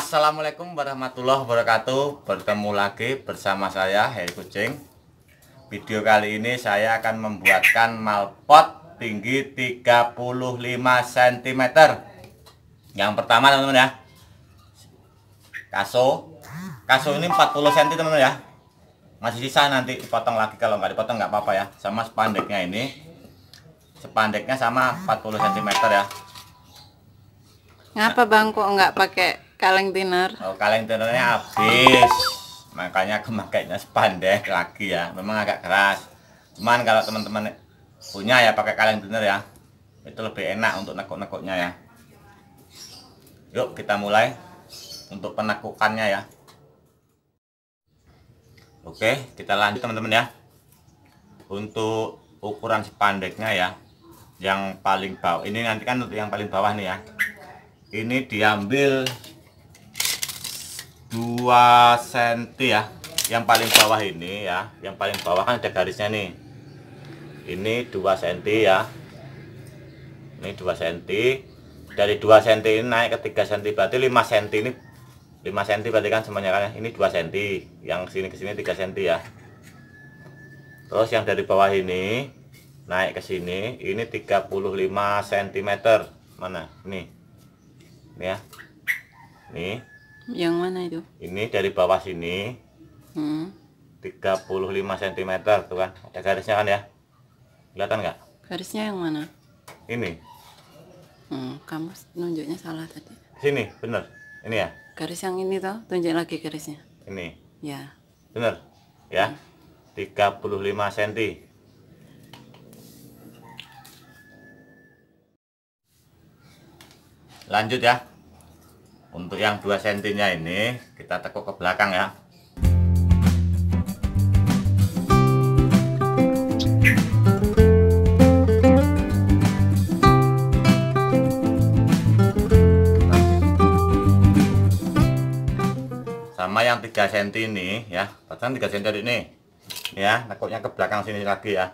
Assalamualaikum warahmatullahi wabarakatuh. Bertemu lagi bersama saya Heri Kucing. Video kali ini saya akan membuatkan malpot tinggi 35 cm. Yang pertama teman-teman ya, kaso ini 40 cm teman-teman ya. Masih sisa, nanti dipotong lagi, kalau nggak dipotong nggak apa-apa ya. Sama spandeknya ini, spandeknya sama 40 cm ya. Ngapa bang kok nggak pakai kaleng thinner? Oh, kaleng thinnernya habis, makanya kemakainya spandek lagi ya. Memang agak keras, cuman kalau teman-teman punya ya pakai kaleng thinner ya, itu lebih enak untuk nekuk-nekuknya ya. Yuk kita mulai untuk penakukannya ya. Oke, kita lanjut teman-teman ya. Untuk ukuran spandeknya ya, yang paling bawah ini, nanti kan untuk yang paling bawah nih ya, ini diambil 2 cm ya. Yang paling bawah ini ya, yang paling bawah kan ada garisnya nih. Ini 2 cm ya. Ini 2 cm. Dari 2 cm ini naik ke 3 cm, berarti 5 cm ini. 5 cm berarti kan semuanya kan. Ini 2 cm. Yang sini ke sini 3 cm ya. Terus yang dari bawah ini naik ke sini, ini 35 cm. Mana? Ini. Ini ya. Nih. Yang mana itu? Ini dari bawah sini 35 cm tuh kan, ada garisnya kan ya, kelihatan nggak? Garisnya yang mana? Ini. Kamu nunjuknya salah tadi. Sini, bener. Ini ya. Garis yang ini toh, tunjuk lagi garisnya. Ini. Ya. Bener. Ya. 35 cm. Lanjut ya. Untuk yang 2 cm nya ini kita tekuk ke belakang ya. Sama yang 3 cm ini ya, pasang 3 cm ini ya, tekuknya ke belakang sini lagi ya.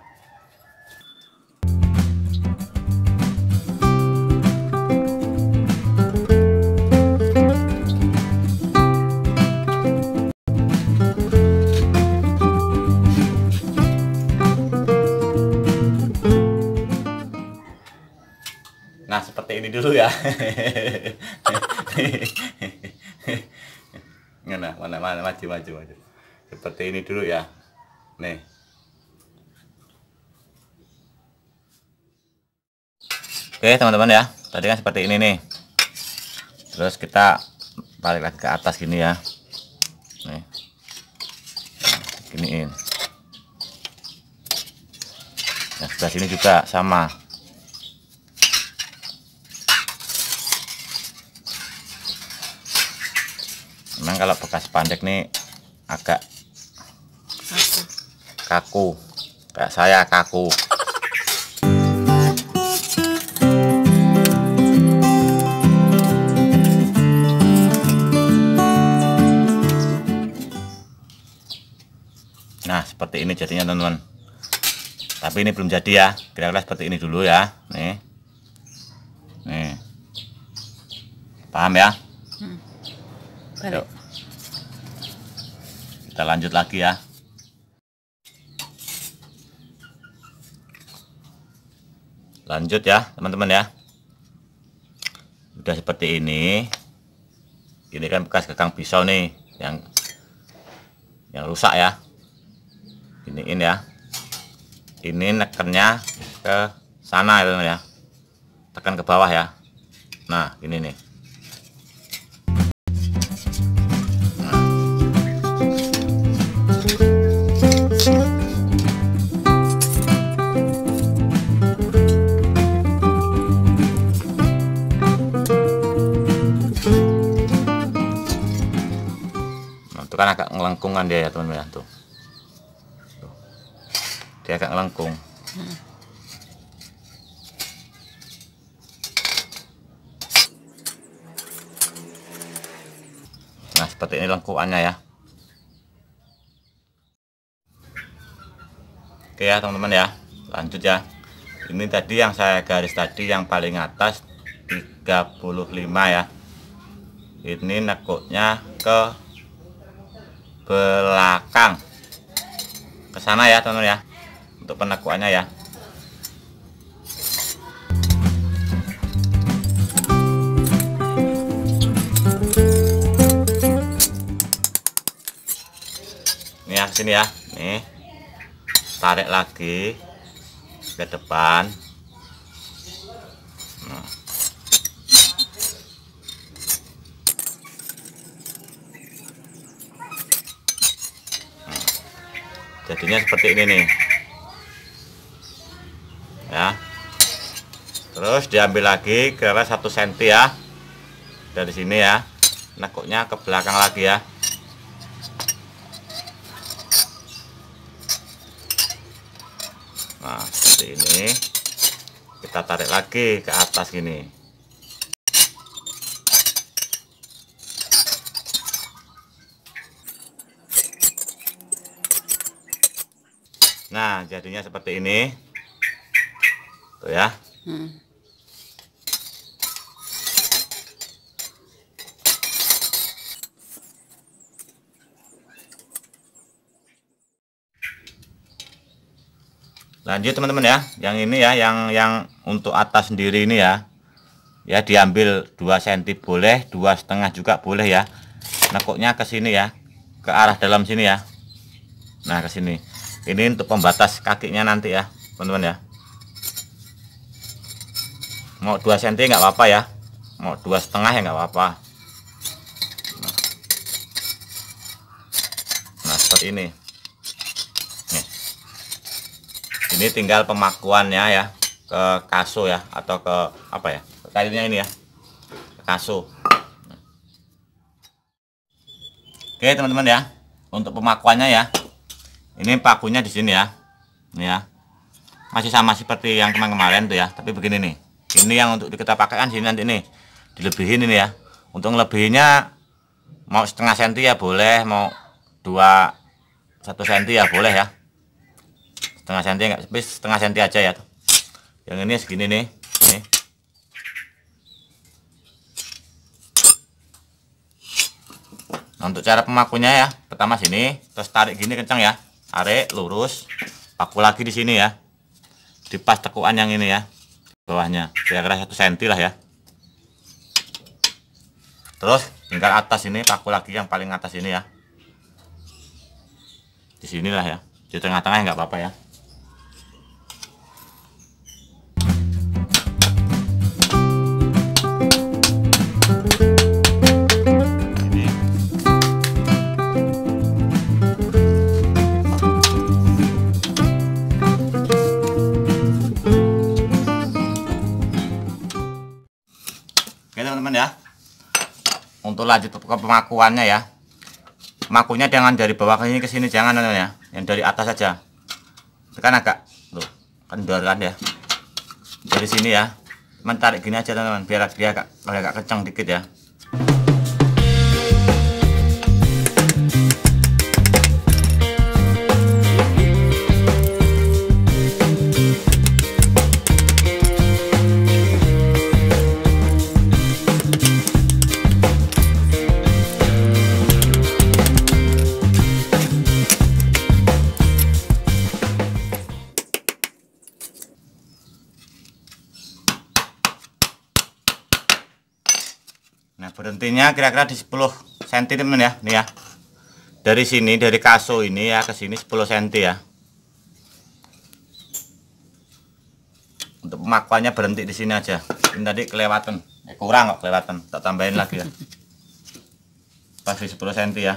Nah, seperti ini dulu ya. mana maju. Seperti ini dulu ya. Nih. Oke, teman-teman ya. Tadi kan seperti ini nih. Terus kita balik lagi ke atas gini ya. Nih. Giniin. Nah, sebelah sini juga sama. Memang kalau bekas spandek nih agak kaku, kayak saya kaku. Nah, seperti ini jadinya teman-teman. Tapi ini belum jadi ya, kira-kira seperti ini dulu ya. Nih, paham ya? Yuk, kita lanjut lagi ya. Lanjut ya teman-teman ya. Udah seperti ini. Ini kan bekas gagang pisau nih yang rusak ya. Iniin ya. Ini nekennya ke sana ya teman-teman ya. Tekan ke bawah ya. Nah, ini nih. Itu kan agak ngelengkungan dia ya teman-teman ya, tuh. Dia agak ngelengkung. Nah, seperti ini lengkungannya ya. Oke ya teman-teman ya, lanjut ya. Ini tadi yang saya garis tadi yang paling atas 35 ya. ini nekuknya ke belakang, ke sana ya teman-teman ya, untuk penekuannya ya. Ini ya, sini ya, nih tarik lagi ke depan. Nah. Jadinya seperti ini nih ya. Terus diambil lagi kira 1 cm ya dari sini ya, nekuknya ke belakang lagi ya. Nah seperti ini, kita tarik lagi ke atas gini. Nah jadinya seperti ini tuh ya. Lanjut teman-teman ya, yang ini ya, yang untuk atas sendiri ini ya, diambil 2 cm boleh, 2,5 juga boleh ya. Nekuknya ke sini ya, ke arah dalam sini ya. Nah ke sini. Ini untuk pembatas kakinya nanti ya teman-teman ya. Mau 2 cm nggak apa-apa ya, mau 2,5 ya nggak apa-apa. Nah seperti ini. Ini tinggal pemakuannya ya, ke kaso ya, atau ke apa ya, ke kayunya ini ya, ke kaso. Oke teman-teman ya, untuk pemakuannya ya, ini pakunya di sini ya, ini ya, masih sama seperti yang kemarin tuh ya, tapi begini nih. Ini yang untuk kita pakaikan sini nanti nih, dilebihin ini ya. Untuk ngelebihinnya mau 0,5 cm ya boleh, mau 1 cm ya boleh ya. 0,5 cm enggak, tapi 0,5 cm aja ya. Yang ini segini nih. Nih. Nah, untuk cara pemakunya ya, pertama sini, terus tarik gini kencang ya. Tarik lurus, paku lagi di sini ya. Di pas tekuan yang ini ya. Bawahnya kira-kira 1 cm lah ya. Terus tinggal atas ini, paku lagi yang paling atas ini ya. Di sinilah ya. Di tengah-tengah nggak apa-apa ya. Oke teman-teman ya, untuk lanjut ke pemakuannya ya, pemakunya jangan dari bawah ke sini jangan teman-teman ya, yang dari atas saja. Itu kan agak tuh kendor kan ya, dari sini ya, tarik gini aja teman-teman, biar dia agak kencang dikit ya. Nah berhentinya kira-kira di 10 cm teman ya, nih ya. Dari sini, dari kaso ini ya ke sini 10 cm ya. Untuk pemakuannya berhenti di sini aja. Ini tadi kelewatan, kurang kok kelewatan, tak tambahin lagi ya. Pas di 10 cm ya.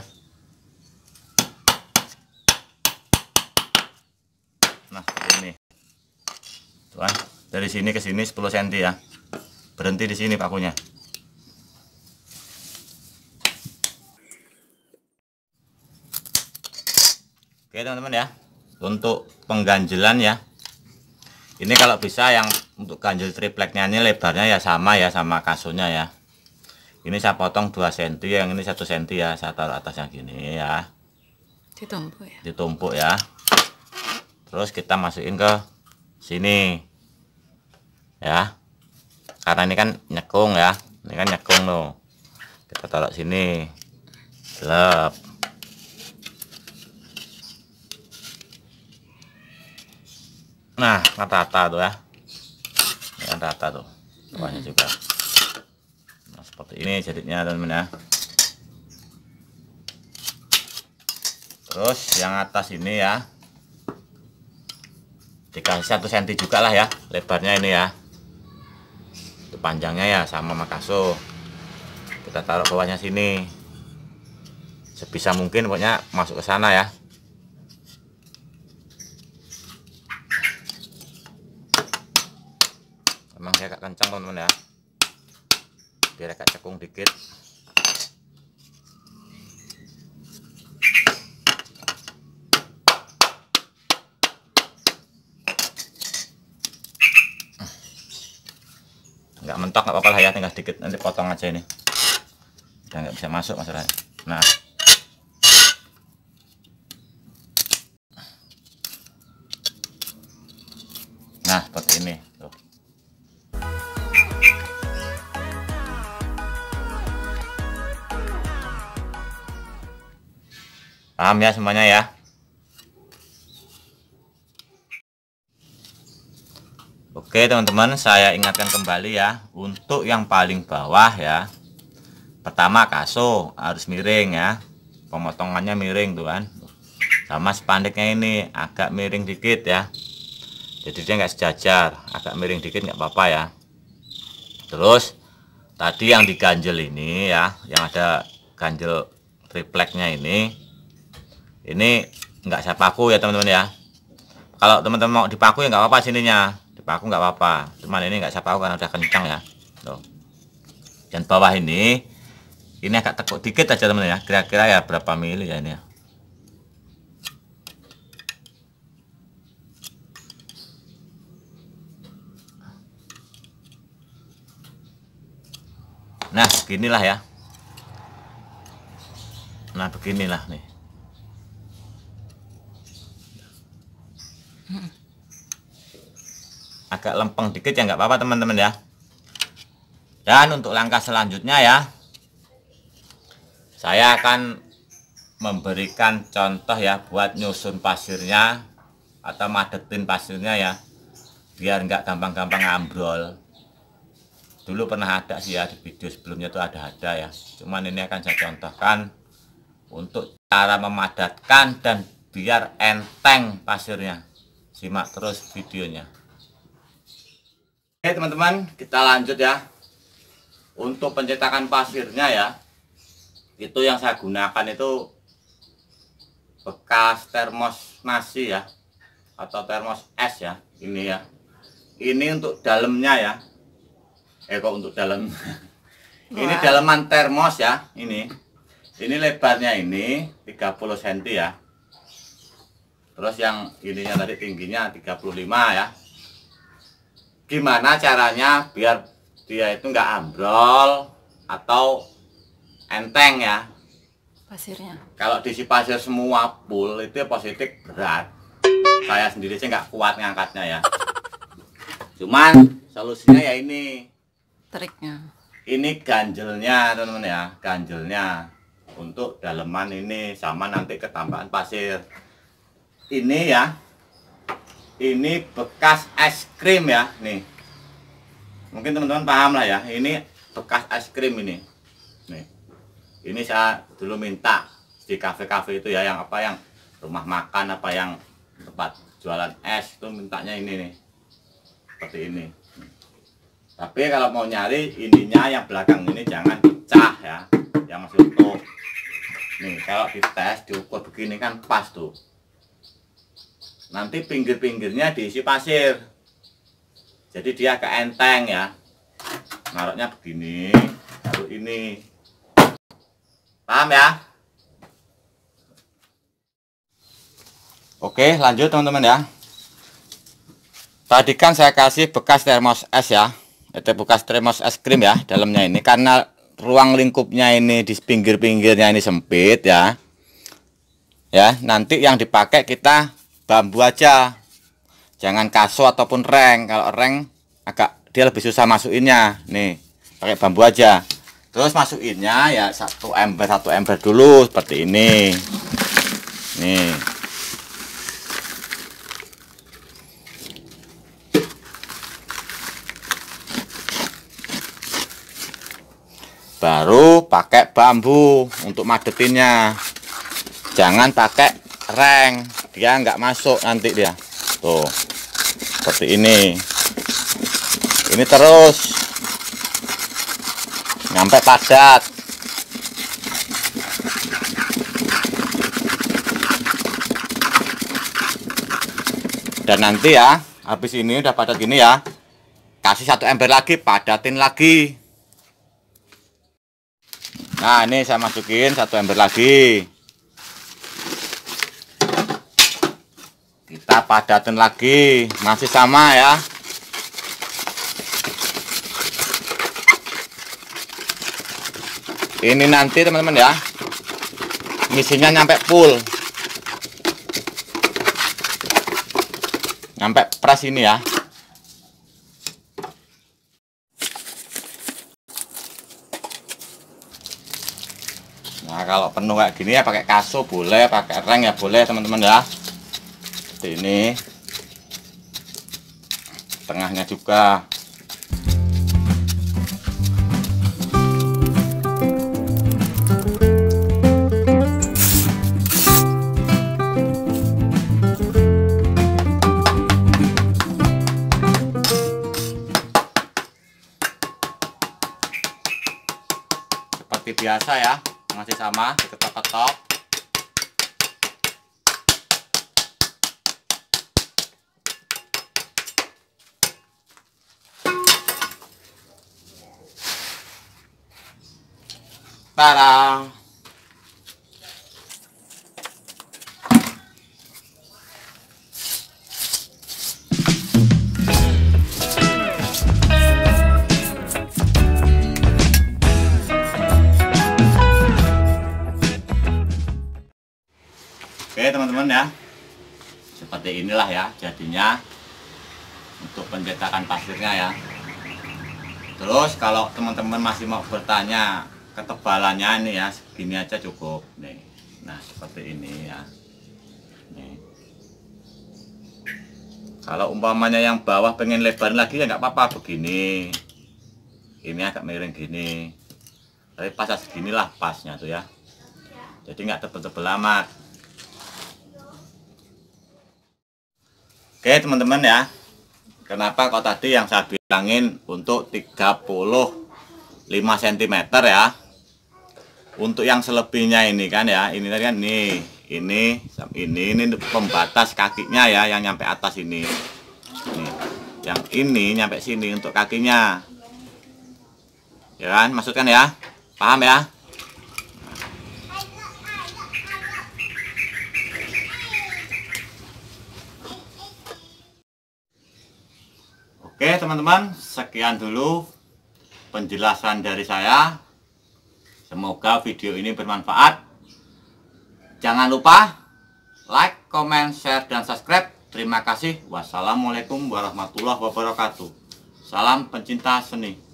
Nah ini, tuh, dari sini ke sini 10 cm ya. Berhenti di sini pakunya. Oke teman-teman ya, untuk pengganjelan ya, ini kalau bisa yang untuk ganjel tripleknya ini lebarnya ya sama kasonya ya. Ini saya potong 2 cm, yang ini 1 cm ya, saya taruh atasnya gini ya. Ditumpuk ya. Ditumpuk ya. Terus kita masukin ke sini ya, karena ini kan nyekung ya, ini kan nyekung loh. Kita taruh sini. Lep. Nah, kan rata tuh ya. Ini kan rata tuh. Bawahnya juga. Nah, seperti ini jadinya teman-teman ya. Terus yang atas ini ya, dikasih 1 cm juga lah ya, lebarnya ini ya. Itu panjangnya ya sama makasso. Kita taruh bawahnya sini. Sebisa mungkin pokoknya masuk ke sana ya. Emang saya agak kencang teman-teman ya, biar agak cekung dikit. Nggak mentok nggak apa-apa lah ya, tinggal dikit, nanti potong aja ini. Udah nggak bisa masuk masalahnya. Nah seperti ini tuh. Paham ya semuanya ya. Oke teman-teman, saya ingatkan kembali ya, untuk yang paling bawah ya, pertama kasso harus miring ya, pemotongannya miring tuh kan, sama spanduknya ini agak miring dikit ya, jadi dia nggak sejajar, agak miring dikit nggak apa-apa ya. Terus tadi yang diganjel ini ya, yang ada ganjel tripleknya ini nggak saya paku ya teman-teman ya. Kalau teman-teman mau dipaku ya nggak apa-apa sininya, dipaku nggak apa-apa, cuman ini nggak saya paku karena udah kencang ya tuh. Dan bawah ini agak tekuk dikit aja teman-teman ya, kira-kira ya berapa mili ya ini ya. Nah beginilah ya, nah beginilah nih. Agak lempeng dikit ya nggak apa-apa teman-teman ya. Dan untuk langkah selanjutnya ya, saya akan memberikan contoh ya buat nyusun pasirnya atau madetin pasirnya ya, biar nggak gampang-gampang ambrol. Dulu pernah ada sih ya, di video sebelumnya tuh ada ya, cuman ini akan saya contohkan untuk cara memadatkan dan biar enteng pasirnya. Simak terus videonya. Oke teman-teman, kita lanjut ya. Untuk pencetakan pasirnya ya, itu yang saya gunakan itu bekas termos nasi ya, atau termos es ya, ini ya. Ini untuk dalamnya ya. Kok untuk dalam. Ini dalaman termos ya, ini. Ini lebarnya ini 30 cm ya. Terus yang ininya tadi tingginya 35 ya. Gimana caranya biar dia itu nggak ambrol atau enteng ya pasirnya? Kalau diisi pasir semua full itu positif berat. Saya sendiri sih nggak kuat ngangkatnya ya. Cuman solusinya ya ini. Triknya. Ini ganjelnya teman-teman ya, ganjelnya untuk daleman ini sama nanti ketambahan pasir. Ini ya, ini bekas es krim ya, nih. Mungkin teman-teman paham lah ya, ini bekas es krim ini. Nih, ini saya dulu minta di kafe-kafe itu ya, yang apa, yang rumah makan apa yang tempat jualan es itu mintanya ini nih, seperti ini. Tapi kalau mau nyari ininya yang belakang ini jangan pecah ya, yang masih utuh. Nih, kalau dites diukur begini kan pas tuh. Nanti pinggir-pinggirnya diisi pasir, jadi dia agak enteng ya. Naruhnya begini, lalu ini, paham ya? Oke, lanjut teman-teman ya. Tadi kan saya kasih bekas termos es ya, itu bekas termos es krim ya dalamnya ini, karena ruang lingkupnya ini di pinggir-pinggirnya ini sempit ya. Ya, nanti yang dipakai kita bambu aja, jangan kasso ataupun reng. Kalau reng agak dia lebih susah masukinnya. Nih, pakai bambu aja. Terus masukinnya ya satu ember dulu seperti ini. Nih. Baru pakai bambu untuk madetinnya. Jangan pakai reng, dia nggak masuk nanti dia. Tuh, seperti ini. Ini terus sampai padat. Dan nanti ya, habis ini udah padat gini ya, kasih satu ember lagi, padatin lagi. Nah, ini saya masukin satu ember lagi. Kita padatin lagi, masih sama ya. Ini nanti teman-teman ya, ngisinya nyampe full, nyampe pres ini ya. Nah, kalau penuh kayak gini ya pakai kaso boleh, pakai reng ya boleh teman-teman ya. Seperti ini, tengahnya juga. Seperti biasa ya, masih sama, diketok-ketok. Tada! Oke teman-teman ya, seperti inilah ya jadinya untuk pencetakan pasirnya ya. Terus kalau teman-teman masih mau bertanya ketebalannya ini ya, segini aja cukup nih. Nah seperti ini ya. Nih. Kalau umpamanya yang bawah pengen lebar lagi ya nggak apa-apa begini. Ini agak miring gini. Tapi pas seginilah pasnya tuh ya. Jadi nggak tebel-tebel amat. Oke teman-teman ya, kenapa kok tadi yang saya bilangin untuk 35 cm ya. Untuk yang selebihnya ini kan ya, ini tadi kan ini pembatas kakinya ya, yang nyampe atas ini. Nih, yang ini nyampe sini untuk kakinya. Ya kan, maksudkan ya, paham ya? Oke teman-teman, sekian dulu penjelasan dari saya. Semoga video ini bermanfaat. Jangan lupa like, comment, share, dan subscribe. Terima kasih. Wassalamualaikum warahmatullahi wabarakatuh. Salam pencinta seni.